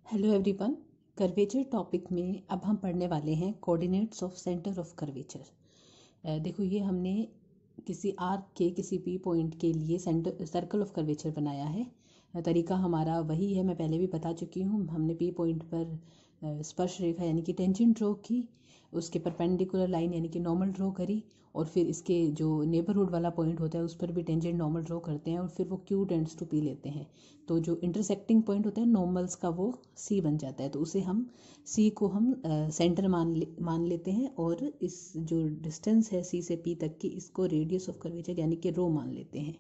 Hello everyone. Curvature topic में अब हम पढ़ने वाले हैं coordinates of centre of curvature. देखो, ये हमने किसी आर्क के किसी पी पॉइंट के लिए सर्कल ऑफ कर्वेचर बनाया है। तरीका हमारा वही है, मैं पहले भी बता चुकी हूँ। हमने पी पॉइंट पर स्पर्श रेखा यानी कि टेंजेंट ड्रॉ की, उसके परपेंडिकुलर लाइन यानी कि नॉर्मल ड्रॉ करी, और फिर इसके जो नेबरहुड वाला पॉइंट होता है उस पर भी टेंजेंट नॉर्मल ड्रॉ करते हैं, और फिर वो क्यू टेंड्स टू पी लेते हैं। तो जो इंटरसेक्टिंग पॉइंट होता है नॉर्मल्स का, वो सी बन जाता है। तो उसे हम सी को हम सेंटर मान लेते हैं, और इस जो डिस्टेंस है सी से पी तक की, इसको रेडियस ऑफ कर्वेचर यानी कि रो मान लेते हैं।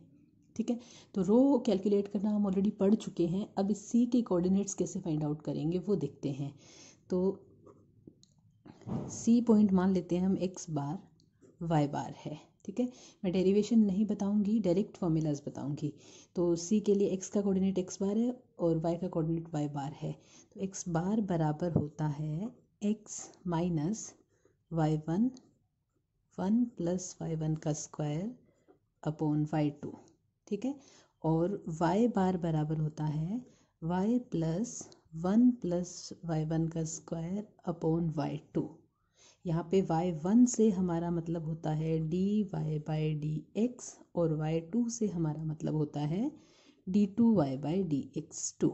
ठीक है, तो रो कैलकुलेट करना हम ऑलरेडी पढ़ चुके हैं। अब इस सी के कोऑर्डिनेट्स कैसे फाइंड आउट करेंगे वो देखते हैं। तो सी पॉइंट मान लेते हैं हम एक्स बार वाई बार है। ठीक है, मैं डेरिवेशन नहीं बताऊंगी, डायरेक्ट फॉर्मूलाज बताऊंगी। तो सी के लिए एक्स का कोऑर्डिनेट एक्स बार है और वाई का कोऑर्डिनेट वाई बार है। तो एक्स बार बराबर होता है x minus y one plus y one का स्क्वायर अपॉन वाई टू। ठीक है, और वाई बार बराबर होता है y plus one plus y one का स्क्वायर अपॉन वाई टू। यहाँ पे y1 से हमारा मतलब होता है dy बाई डी एक्स, और y2 से हमारा मतलब होता है d2y by d x to.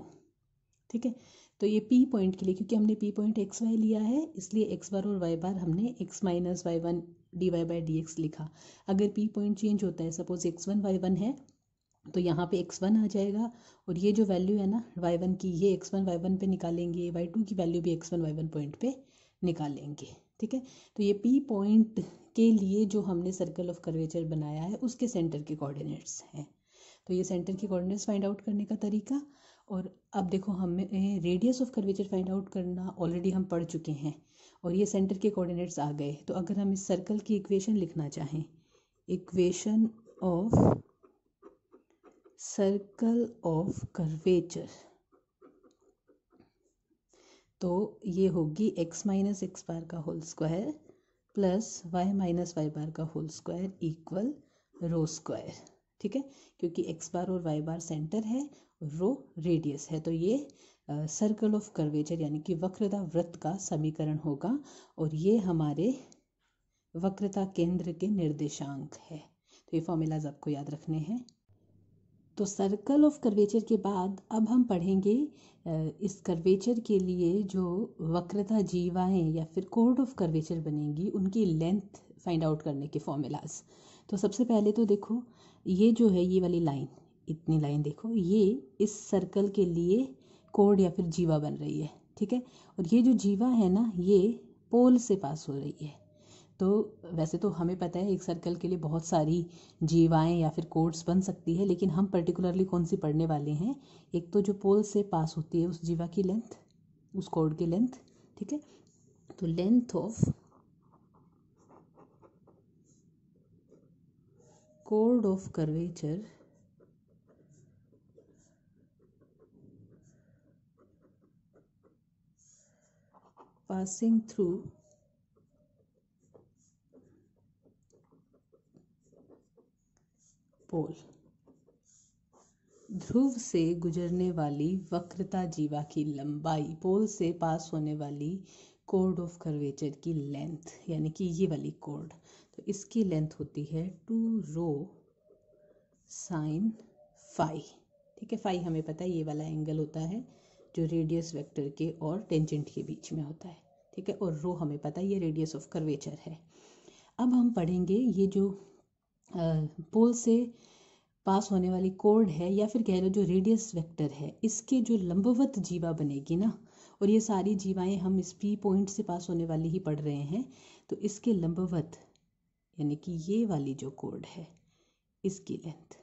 ठीक है, तो ये p पॉइंट के लिए, क्योंकि हमने p पॉइंट एक्स वाई लिया है, इसलिए x बार और y बार हमने x minus y one d y by d x लिखा। अगर p पॉइंट चेंज होता है, सपोज x1 y1 है, तो यहाँ पे x1 आ जाएगा, और ये जो वैल्यू है ना y1 की, ये x1 y1 पे निकालेंगे, y2 की वैल्यू भी x1 y1 पॉइंट पे निकालेंगे। ठीक है, तो ये पी पॉइंट के लिए जो हमने सर्कल ऑफ कर्वेचर बनाया है उसके सेंटर के कोऑर्डिनेट्स हैं। तो ये सेंटर के कोऑर्डिनेट्स फाइंड आउट करने का तरीका। और अब देखो, हमें radius of curvature find out करना ऑलरेडी हम पढ़ चुके हैं, और ये सेंटर के कोऑर्डिनेट्स आ गए। तो अगर हम इस सर्कल की इक्वेशन लिखना चाहें, equation of circle of curvature, तो ये होगी एक्स माइनस एक्स बार का whole square plus y minus y bar का whole square equal rho square. ठीक है, क्योंकि एक्स बार और वाई बार सेंटर है, रो रेडियस है, तो ये सर्कल ऑफ कर्वेचर यानी कि वक्रता वृत्त का समीकरण होगा, और ये हमारे वक्रता केंद्र के निर्देशांक है। तो ये फॉर्मूलाज आपको याद रखने हैं। तो सर्कल ऑफ कर्वेचर के बाद अब हम पढ़ेंगे इस कर्वेचर के लिए जो वक्रता जीवाएं या फिर कोड ऑफ कर्वेचर बनेंगी, उनकी लेंथ फाइंड आउट करने के फॉर्मूलाज। तो सबसे पहले तो देखो, ये जो है ये वाली लाइन, इतनी लाइन देखो, ये इस सर्कल के लिए कोड या फिर जीवा बन रही है। ठीक है, और ये जो जीवा है ना, ये पोल से पास हो रही है। तो वैसे तो हमें पता है एक सर्कल के लिए बहुत सारी जीवाएं या फिर कोड्स बन सकती है, लेकिन हम पर्टिकुलरली कौन सी पढ़ने वाले हैं, एक तो जो पोल से पास होती है उस जीवा की लेंथ, उस कोड की लेंथ। ठीक है, तो लेंथ ऑफ कोड of curvature passing through pole, ध्रुव से गुजरने वाली वक्रता जीवा की लंबाई, पोल से पास होने वाली कोड ऑफ कर्वेचर की लेंथ, यानी कि ये वाली कोड, तो इसकी लेंथ होती है 2 रो साइन फाई। ठीक है, फाई हमें पता है ये वाला एंगल होता है जो रेडियस वेक्टर के और टेंजेंट के बीच में होता है। ठीक है, और रो हमें पता है ये रेडियस ऑफ कर्वेचर है। अब हम पढ़ेंगे ये जो पोल से पास होने वाली कोड है, या फिर कह लो जो रेडियस वेक्टर है, इसके जो लंबवत जीवा बनेगी ना, और ये सारी जीवाएं हम इस पी पॉइंट से पास होने वाली ही पढ़ रहे हैं, तो इसके लंबवत यानी कि ये वाली जो कोड है, इसकी लेंथ।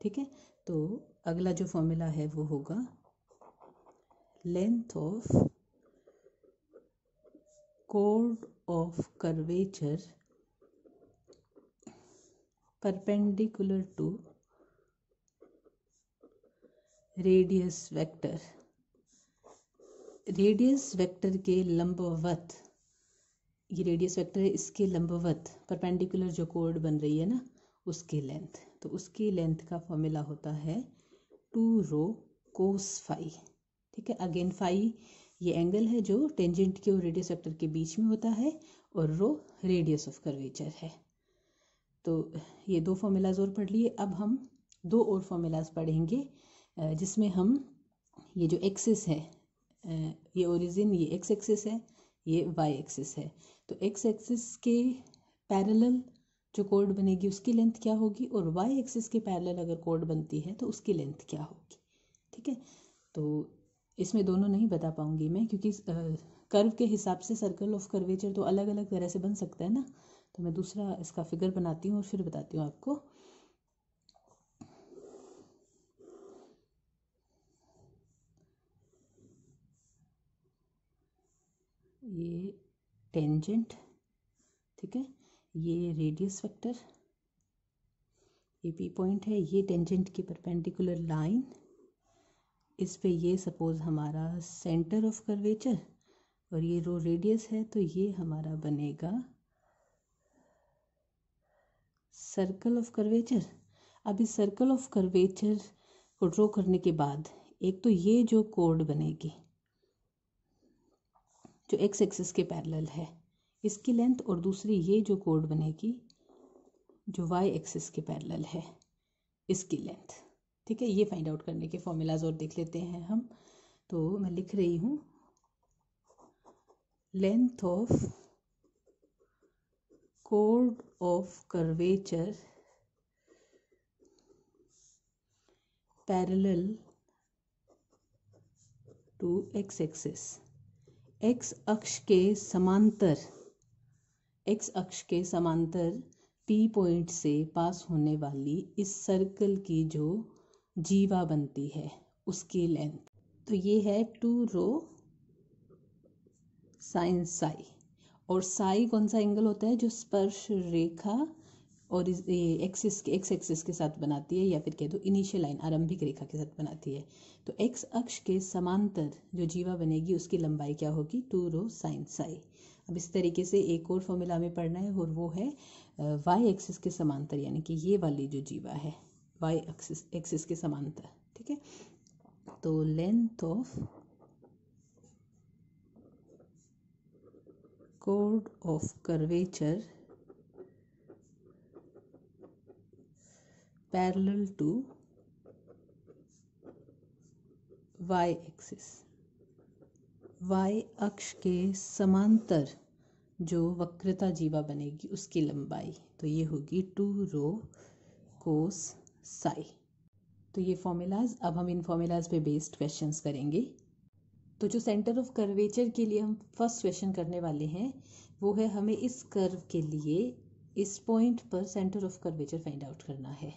ठीक है, तो अगला जो फॉर्मूला है वो होगा लेंथ ऑफ कोड of curvature perpendicular to radius vector, radius vector के लंबवत, ये रेडियस वेक्टर है, इसके लंबवत परपेंडिकुलर जो कोड बन रही है ना, उसकी लेंथ। तो उसकी लेंथ का फॉर्मूला होता है 2 रो कोस फाई। ठीक है, अगेन फाई ये एंगल है जो टेंजेंट के और रेडियस वेक्टर के बीच में होता है, और रो रेडियस ऑफ कर्वेचर है। तो ये दो फॉर्मूलाज और पढ़ लिए। अब हम दो और फॉर्मूलाज पढ़ेंगे जिसमें हम ये जो एक्सिस है, ये ओरिजिन, ये एक्स एक्सिस है, ये वाई एक्सिस है, तो एक्स एक्सिस के पैरेलल जो कोड बनेगी उसकी लेंथ क्या होगी, और वाई एक्सिस के पैरेलल अगर कोड बनती है तो उसकी लेंथ क्या होगी। ठीक है, तो इसमें दोनों नहीं बता पाऊंगी मैं, क्योंकि कर्व के हिसाब से सर्कल ऑफ कर्वेचर तो अलग अलग तरह से बन सकता है ना। तो मैं दूसरा इसका फिगर बनाती हूँ और फिर बताती हूँ आपको। ये टेंजेंट, ठीक है, ये रेडियस वेक्टर, ये पी पॉइंट है, ये टेंजेंट की परपेंडिकुलर लाइन, इस पे ये सपोज हमारा सेंटर ऑफ कर्वेचर, और ये रो रेडियस है, तो ये हमारा बनेगा सर्कल ऑफ कर्वेचर। अब इस सर्कल ऑफ कर्वेचर को ड्रॉ करने के बाद एक तो ये जो कोड बनेगी जो एक्स एक्सिस के पैरेलल है इसकी लेंथ, और दूसरी ये जो कोड बनेगी जो वाई एक्सिस के पैरेलल है इसकी लेंथ। ठीक है, ये फाइंड आउट करने के फॉर्मूलाज और देख लेते हैं हम। तो मैं लिख रही हूँ लेंथ ऑफ कोड of curvature parallel to x axis, x अक्ष के समांतर, एक्स अक्ष के समांतर पी पॉइंट से पास होने वाली इस सर्कल की जो जीवा बनती है उसकी लेंथ। तो ये है 2 रो साइन साई, और साई कौन सा एंगल होता है जो स्पर्श रेखा और एक्सिस के एक्स एक्सिस के साथ बनाती है, या फिर कह दो इनिशियल लाइन आरंभिक रेखा के साथ बनाती है। तो एक्स अक्ष के समांतर जो जीवा बनेगी उसकी लंबाई क्या होगी, 2 रो साइन साई। अब इस तरीके से एक और फॉर्मूला में पढ़ना है, और वो है वाई एक्सिस के समांतर, यानी कि ये वाली जो जीवा है वाई एक्सिस के समांतर। ठीक है, तो लेंथ ऑफ कोड of curvature parallel to y axis, y अक्ष के समांतर जो वक्रता जीवा बनेगी उसकी लंबाई, तो ये होगी 2 रो कोस साई। तो ये फॉर्मूलाज, अब हम इन फॉर्मूलाज पे बेस्ड क्वेश्चंस करेंगे। तो जो सेंटर ऑफ कर्वेचर के लिए हम फर्स्ट क्वेश्चन करने वाले हैं वो है हमें इस कर्व के लिए इस पॉइंट पर centre of curvature find out करना है।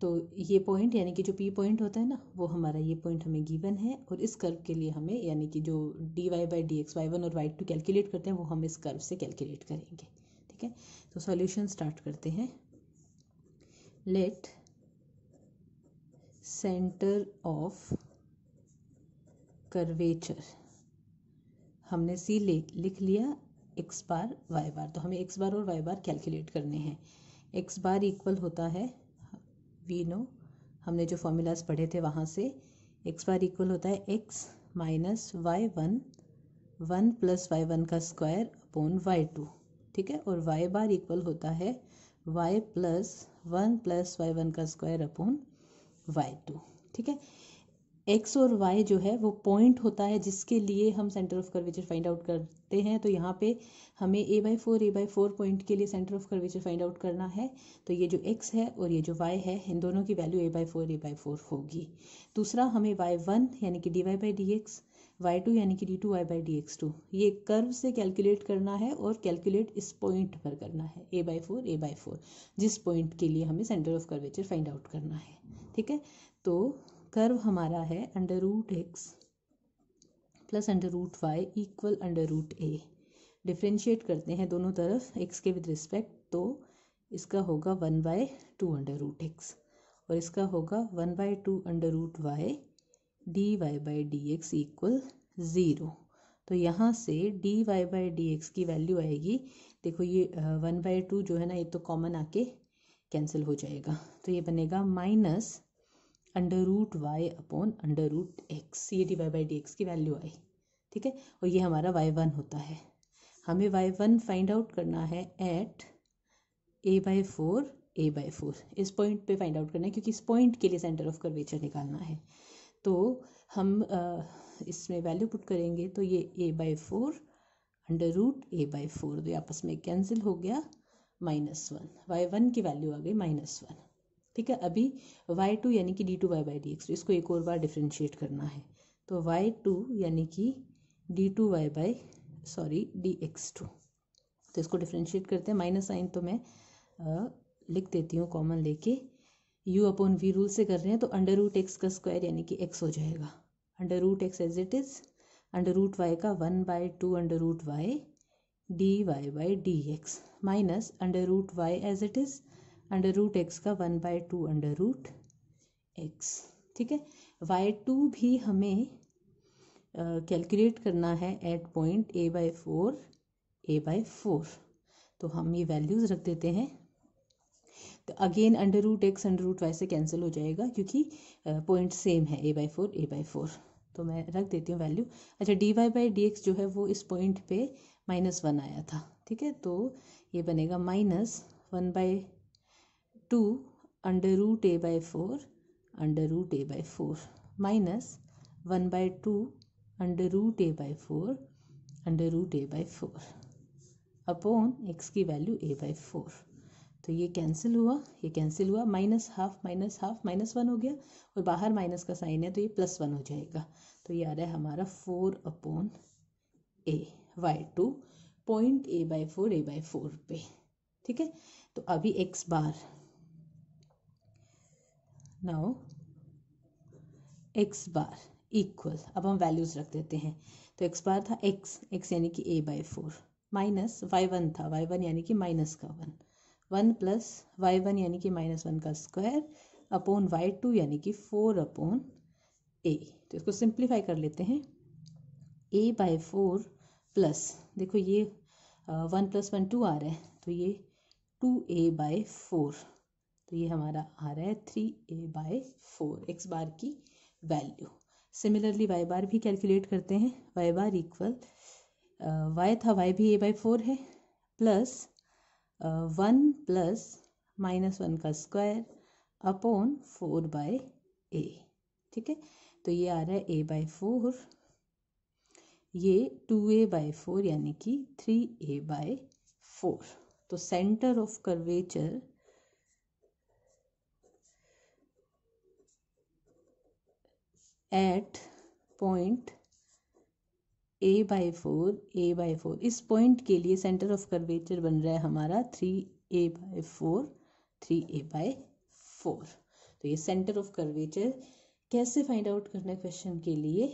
तो ये पॉइंट यानी कि जो पी पॉइंट होता है ना, वो हमारा ये पॉइंट हमें गिवन है, और इस कर्व के लिए हमें यानी कि जो dy by d x y1 और y2 कैलकुलेट करते हैं वो हम इस कर्व से कैलकुलेट करेंगे। ठीक है, तो सॉल्यूशन स्टार्ट करते हैं। लेट सेंटर ऑफ कर्वेचर, हमने सी लिख लिया, एक्स बार वाई बार, तो हमें एक्स बार और वाई बार कैलकुलेट करने हैं। एक्स बार इक्वल होता है, वी नो, हमने जो फॉर्मूलाज पढ़े थे वहाँ से, एक्स बार इक्वल होता है x minus y1 1 plus y1 का स्क्वायर अपॉन y2। ठीक है, और y बार इक्वल होता है y प्लस 1 प्लस y1 का स्क्वायर अपॉन y2। ठीक है, x और y जो है वो पॉइंट होता है जिसके लिए हम centre of curvature find out करते हैं। तो यहाँ पे हमें a/4 पॉइंट के लिए centre of curvature find out करना है। तो ये जो x है और ये जो y है, इन दोनों की वैल्यू a/4 होगी। दूसरा, हमें y1 यानी कि dy by d x, y2 यानी कि d2y बाई डी एक्स 2 ये कर्व से कैलकुलेट करना है, और कैलकुलेट इस पॉइंट पर करना है a/4 जिस पॉइंट के लिए हमें centre of curvature find out करना है। ठीक है, तो कर्व हमारा है √x plus √y equal √a। Differentiate करते हैं दोनों तरफ x के विद रिस्पेक्ट, तो इसका होगा 1/2 √x, और इसका होगा 1/2 √y dy by d x equal 0। तो यहाँ से dy बाई डी एक्स की वैल्यू आएगी, देखो ये 1/2 जो है ना, ये तो कॉमन आके कैंसिल हो जाएगा, तो ये बनेगा minus under root y upon under root x, ये d y by d x की वैल्यू आई, ठीक है। और ये हमारा y1 होता है। हमें y1 फाइंड आउट करना है एट a/4 इस पॉइंट पे फाइंड आउट करना है, क्योंकि इस पॉइंट के लिए सेंटर ऑफ कर्वेचर निकालना है। तो हम इसमें वैल्यू पुट करेंगे, तो ये a/4 अंडर रूट a/4, तो आपस में कैंसिल हो गया, -1, y1 की वैल्यू आ गई -1, ठीक है। अभी y2 यानी कि d2y बाई डी एक्स, इसको एक और बार डिफ्रेंशिएट करना है, तो y2 यानी कि d2y बाई dx2, तो इसको डिफ्रेंशिएट करते हैं। माइनस साइन तो मैं लिख देती हूँ कॉमन लेके, u अपॉन v रूल से कर रहे हैं, तो अंडर रूट एक्स का स्क्वायर यानी कि x हो जाएगा, under root x as it is, under root y का 1/2 under root y dy by d x, minus under root y as it is, under root x का 1/2 under root x, ठीक है। y2 भी हमें calculate करना है eight point a/4, तो हम ये वैल्यूज़ रख देते हैं। तो again under root x under root y से कैंसिल हो जाएगा, क्योंकि पॉइंट सेम है a/4, तो मैं रख देती हूँ वैल्यू। अच्छा, dy बाई डी एक्स जो है वो इस पॉइंट पे -1 आया था, ठीक है, तो ये बनेगा -1/2 under root a/4 under root a/4 minus 1/2 under root a/4 under root a/4 upon x की वैल्यू a/4, तो ये कैंसिल हुआ, ये कैंसिल हुआ, -1/2 -1 हो गया, और बाहर माइनस का साइन है तो ये +1 हो जाएगा, तो ये आ रहा है हमारा 4/a, y2 पॉइंट a/4 पे, ठीक है। तो अभी x बार, नाउ x बार इक्वल, अब हम वैल्यूज रख देते हैं, तो x बार था x यानी कि a/4 माइनस y1 था y1 यानी कि माइनस का 1 प्लस y1 यानी कि -1 का स्क्वायर अपॉन y2 यानी कि 4/a, तो इसको सिंप्लीफाई कर लेते हैं, a/4 प्लस, देखो ये 1 + 1 2 आ रहा है, तो ये 2a/4, तो ये हमारा आ रहा है 3a/4 x बार की वैल्यू। सिमिलरली y बार भी कैलकुलेट करते हैं, y बार इक्वल y था, y भी a/4 है, प्लस 1 प्लस -1 का स्क्वायर अपॉन 4/a, ठीक है। तो ये आ रहा है a/4, ये 2a/4 यानी कि 3a/4, तो centre of curvature eight point a/4 इस पॉइंट के लिए सेंटर ऑफ कर्वेचर बन रहा है हमारा 3a/4, तो ये सेंटर ऑफ कर्वेचर कैसे फाइंड आउट करना है क्वेश्चन के लिए,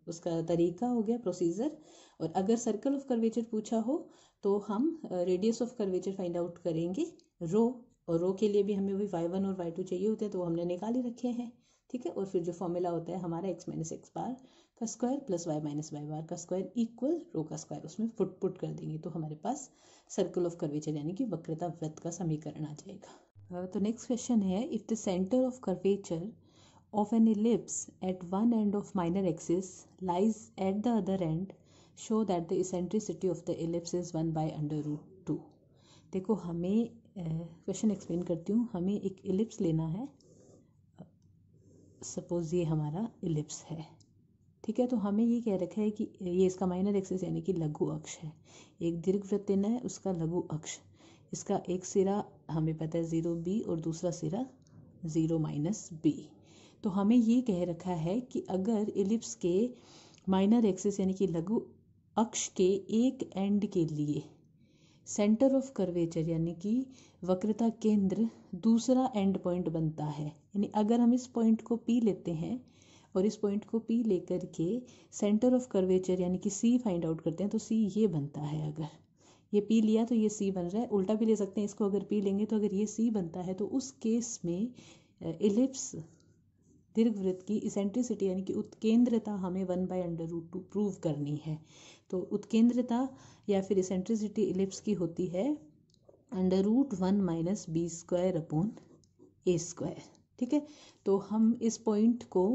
उसका तरीका हो गया, प्रोसीजर। और अगर सर्कल ऑफ कर्वेचर पूछा हो तो हम radius of curvature find out करेंगे रो, और रो के लिए भी हमें वही y1 और y2 चाहिए होते हैं, तो वो हमने निकाल ही रखे हैं, ठीक है। और फिर जो फॉर्मूला होता है हमारा x - x बार का स्क्वायर प्लस y - y बार का स्क्वायर इक्वल रो का स्क्वायर, उसमें पुट कर देंगे, तो हमारे पास सर्कल ऑफ कर्वेचर यानी कि वक्रता वृत्त का समीकरण आ जाएगा। तो नेक्स्ट क्वेश्चन है, if the centre of curvature of an ellipse at one end of minor axis lies at the other end, show that the eccentricity of the ellipse is 1/√2। देखो हमें क्वेश्चन एक्सप्लेन करती हूँ, हमें एक ellipse लेना है, suppose ये हमारा इलिप्स है, ठीक है। तो हमें ये कह रखा है कि ये इसका माइनर एक्सिस यानी कि लघु अक्ष है, एक दीर्घवृत्त लेना है, उसका लघु अक्ष, इसका एक सिरा हमें पता है 0b और दूसरा सिरा 0 - b। तो हमें ये कह रखा है कि अगर इलिप्स के माइनर एक्सिस यानी कि लघु अक्ष के एक एंड के लिए सेंटर ऑफ कर्वेचर यानी कि वक्रता केंद्र दूसरा एंड पॉइंट बनता है, यानी अगर हम इस पॉइंट को P लेते हैं और इस पॉइंट को P लेकर के सेंटर ऑफ कर्वेचर यानी कि C फाइंड आउट करते हैं, तो C ये बनता है, अगर ये P लिया तो ये C बन रहा है, उल्टा भी ले सकते हैं इसको, अगर P लेंगे तो अगर ये C बनता है, तो उस केस में इलिप्स दीर्घवृत्त की इसेंट्रिसिटी यानी कि उत्केंद्रता हमें 1/√2 प्रूव करनी है। तो उत्केंद्रता या फिर इसेंट्रिसिटी इलिप्स की होती है √1 - b² अपॉन a², ठीक है। तो हम इस पॉइंट को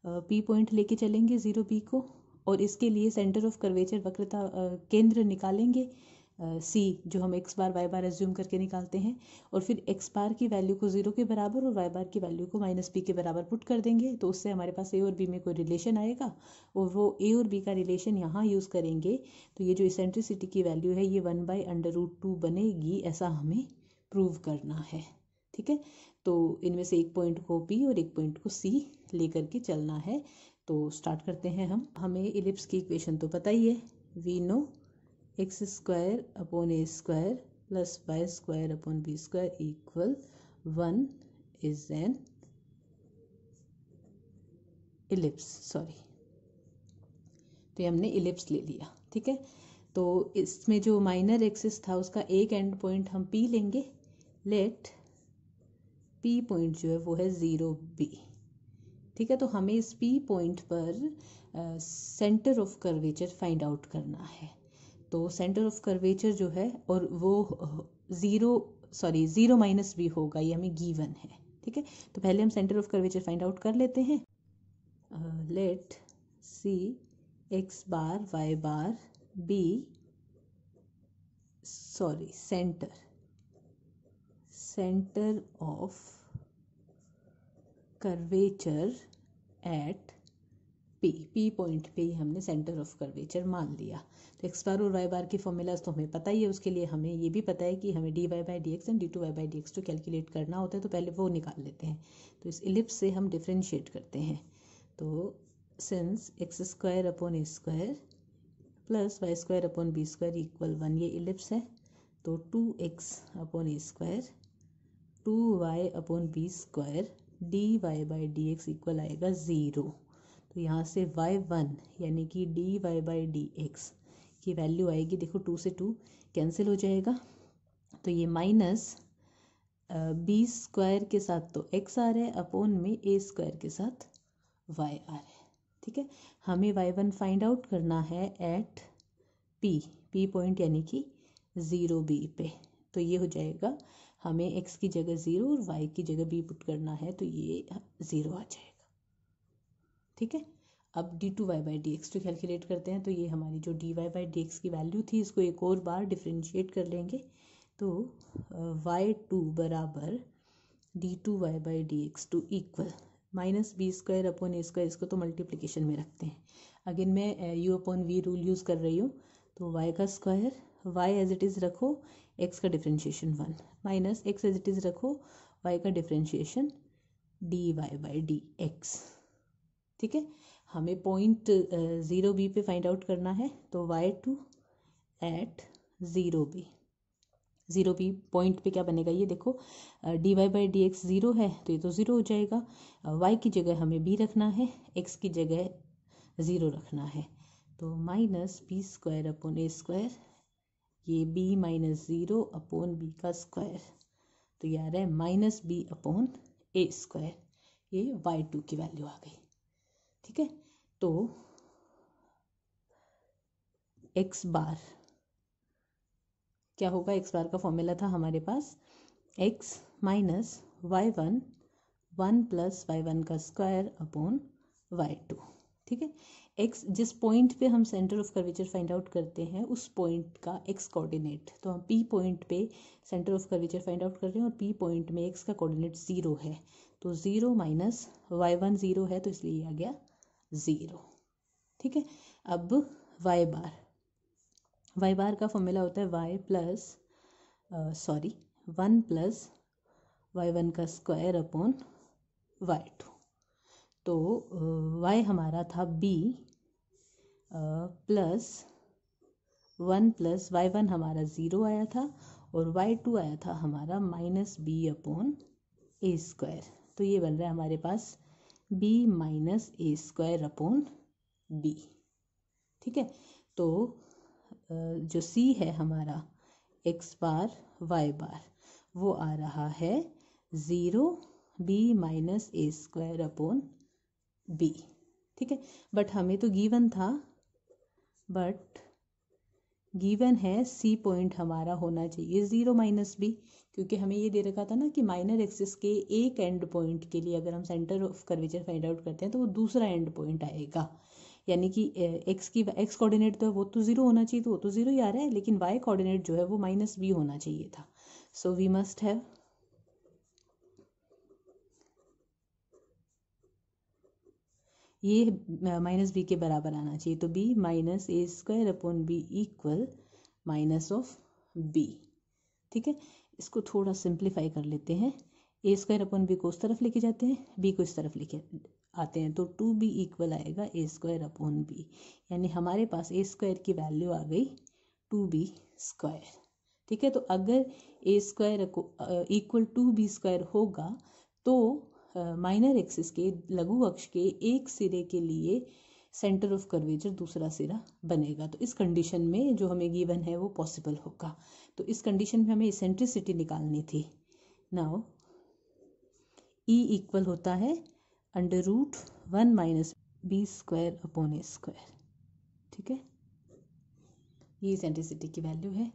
पी पॉइंट लेके चलेंगे 0 b को, और इसके लिए सेंटर ऑफ कर्वेचर वक्रता केंद्र निकालेंगे सी, जो हम एक्स बार वाई बार एज्यूम करके निकालते हैं, और फिर एक्स बार की वैल्यू को 0 के बराबर और वाई बार की वैल्यू को -b के बराबर पुट कर देंगे। तो उससे हमारे पास ए और बी में कोई रिलेशन आएगा, और वो ए और बी का रिलेशन यहाँ यूज़ करेंगे। तो ये जो इसेंट्रिसिटी की वैल्यू है ये 1/√2 बनेगी, ऐसा हमें प्रूव करना है। ठीक है। तो इनमें से एक पॉइंट को पी और एक पॉइंट को सी लेकर के चलना है। तो स्टार्ट करते हैं हम। हमें इलिप्स की इक्वेशन तो पता ही है, we know x square upon a square plus y square upon b square equal 1 is an ellipse. Sorry, तो ये हमने इलिप्स ले लिया। ठीक है। तो इसमें जो माइनर एक्सिस था उसका एक एंड पॉइंट हम p लेंगे। लेट p पॉइंट जो है वो है 0b। ठीक है। तो हमें इस p पॉइंट पर centre of curvature find out करना है। तो सेंटर ऑफ कर्वेचर जो है, और वो 0 माइनस b होगा, ये हमें गिवन है। ठीक है। तो पहले हम centre of curvature find out कर लेते हैं। Let C x bar y bar be centre of curvature at P point पे ही हमने सेंटर ऑफ कर्वेचर मान लिया। तो एक्स बार और वाई बार के फॉर्मूलाज तो हमें पता ही है, उसके लिए हमें ये भी पता है कि हमें dy/dx एंड d2y/dx तो कैलकुलेट करना होता है, तो पहले वो निकाल लेते हैं। तो इस इलिप्स से हम डिफ्रेंशिएट करते हैं। तो सिंस एक्स स्क्वायर अपॉन ए square plus y square upon b square equal 1, ये इलिप्स है। तो 2x अपॉन ए square 2y upon b square dy/dx equal आएगा 0। तो यहाँ से y1 यानी कि dy/dx की वैल्यू आएगी, देखो 2 से 2 कैंसिल हो जाएगा, तो ये माइनस बी स्क्वायर के साथ तो x आ रहा है अपॉन में ए स्क्वायर के साथ y आ रहा है। ठीक है। हमें y1 फाइंड आउट करना है एट p पॉइंट यानी कि 0b पे। तो ये हो जाएगा, हमें x की जगह 0 और y की जगह b पुट करना है, तो ये 0 आ जाएगा। ठीक है। अब d2y/dx तो कैलकुलेट करते हैं। तो ये हमारी जो dy/dx की वैल्यू थी, इसको एक और बार डिफ्रेंशिएट कर लेंगे। तो y2 बराबर d2y/dx two equal minus B square upon ए स्क्वायर, इसको तो मल्टीप्लिकेशन में रखते हैं। अगेन मैं u upon v rule use कर रही हूँ। तो y का square, y as it is रखो, x का differentiation 1 minus x as it is रखो, y का डिफ्रेंशिएशन dy/dx। ठीक है। हमें पॉइंट 0b पे फाइंड आउट करना है। तो y2 एट 0b पॉइंट पे क्या बनेगा, ये देखो dy/dx 0 है, तो ये तो 0 हो जाएगा। y की जगह हमें b रखना है, x की जगह 0 रखना है। तो माइनस बी स्क्वायर अपॉन ए स्क्वायर, ये b माइनस 0 अपॉन b का स्क्वायर, तो ये आ रहा है माइनस b अपॉन ए स्क्वायर। ये y2 की वैल्यू आ गई। ठीक है। तो x बार क्या होगा, x बार का फॉर्मूला था हमारे पास x minus y1 1 plus y1 का स्क्वायर अपॉन y2। ठीक है। x जिस पॉइंट पे हम centre of curvature find out करते हैं उस पॉइंट का x कोऑर्डिनेट, तो हम p पॉइंट पे centre of curvature find out कर रहे हैं और p पॉइंट में x का कोऑर्डिनेट 0 है। तो 0 माइनस y1 0 है, तो इसलिए आ गया 0। ठीक है। अब y बार का फॉर्मूला होता है y प्लस 1 प्लस y1 का स्क्वायर अपॉन y2। तो y हमारा था b प्लस 1 प्लस y1 हमारा 0 आया था, और y2 आया था हमारा माइनस b अपॉन ए स्क्वायर। तो ये बन रहा है हमारे पास b minus A square upon b। ठीक है। तो जो c है हमारा x बार y बार, वो आ रहा है 0 b minus A square upon b। ठीक है। बट हमें तो गिवन था, बट गिवन है सी पॉइंट हमारा होना चाहिए 0 माइनस बी, क्योंकि हमें ये दे रखा था ना कि माइनर एक्सिस के एक एंड पॉइंट के लिए अगर हम centre of curvature find out करते हैं तो वो दूसरा एंड पॉइंट आएगा, यानी कि एक्स कोऑर्डिनेट तो वो तो 0 होना चाहिए, तो वो तो 0 ही आ रहा है, लेकिन वाई कोऑर्डिनेट जो है वो माइनस बी होना चाहिए था। सो वी मस्ट हैव ये माइनस बी के बराबर आना चाहिए, तो B minus A square upon B equal minus of B. ठीक है, इसको थोड़ा सिंप्लीफाई कर लेते हैं। ए स्क्वायर अपॉन बी को उस तरफ लेके जाते हैं, बी को इस तरफ लेके आते हैं, तो 2b इक्वल आएगा ए स्क्वायर अपॉन बी, यानी हमारे पास ए स्क्वायर की वैल्यू आ गई 2b स्क्वायर। ठीक है, तो अगर ए स्क्वायर इक्वल 2b स्क्वायर होगा तो माइनर एक्सिस के लघु अक्ष के एक सिरे के लिए सेंटर ऑफ कर्वेचर दूसरा सिरा बनेगा। तो इस कंडीशन में जो हमें गिवन है वो पॉसिबल होगा। तो इस कंडीशन में हमें इसेंट्रिसिटी निकालनी थी। नाउ ई इक्वल होता है √1 माइनस बी स्क्वायर अपॉन ए स्क्वायर। ठीक है, ये इसेंट्रिसिटी की वैल्यू है।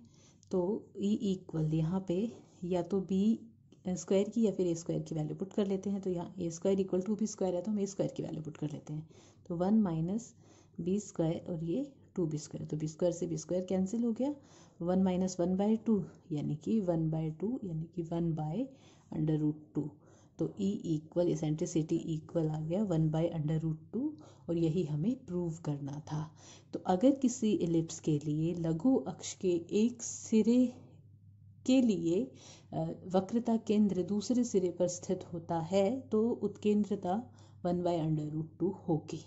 तो ई इक्वल यहाँ पे या तो बी स्क्वायर की या फिर ए स्क्वायर की वैल्यू पुट कर लेते हैं। तो यहाँ a square equal to b square है, तो हम ए स्क्वायर की वैल्यू पुट कर लेते हैं। तो 1 माइनस बी स्क्वायर और ये 2b स्क्वायर, तो बी स्क्वायर से बी स्क्वायर कैंसिल हो गया। 1 माइनस 1/2 यानी कि 1/2 यानी कि 1/√2। तो ई इक्वल इसेंट्रिसिटी इक्वल आ गया 1/√2, और यही हमें प्रूव करना था। तो अगर किसी एलिप्स के लिए लघु अक्ष के एक सिरे के लिए वक्रता केंद्र दूसरे सिरे पर स्थित होता है तो उत्केंद्रता 1/√2 होगी।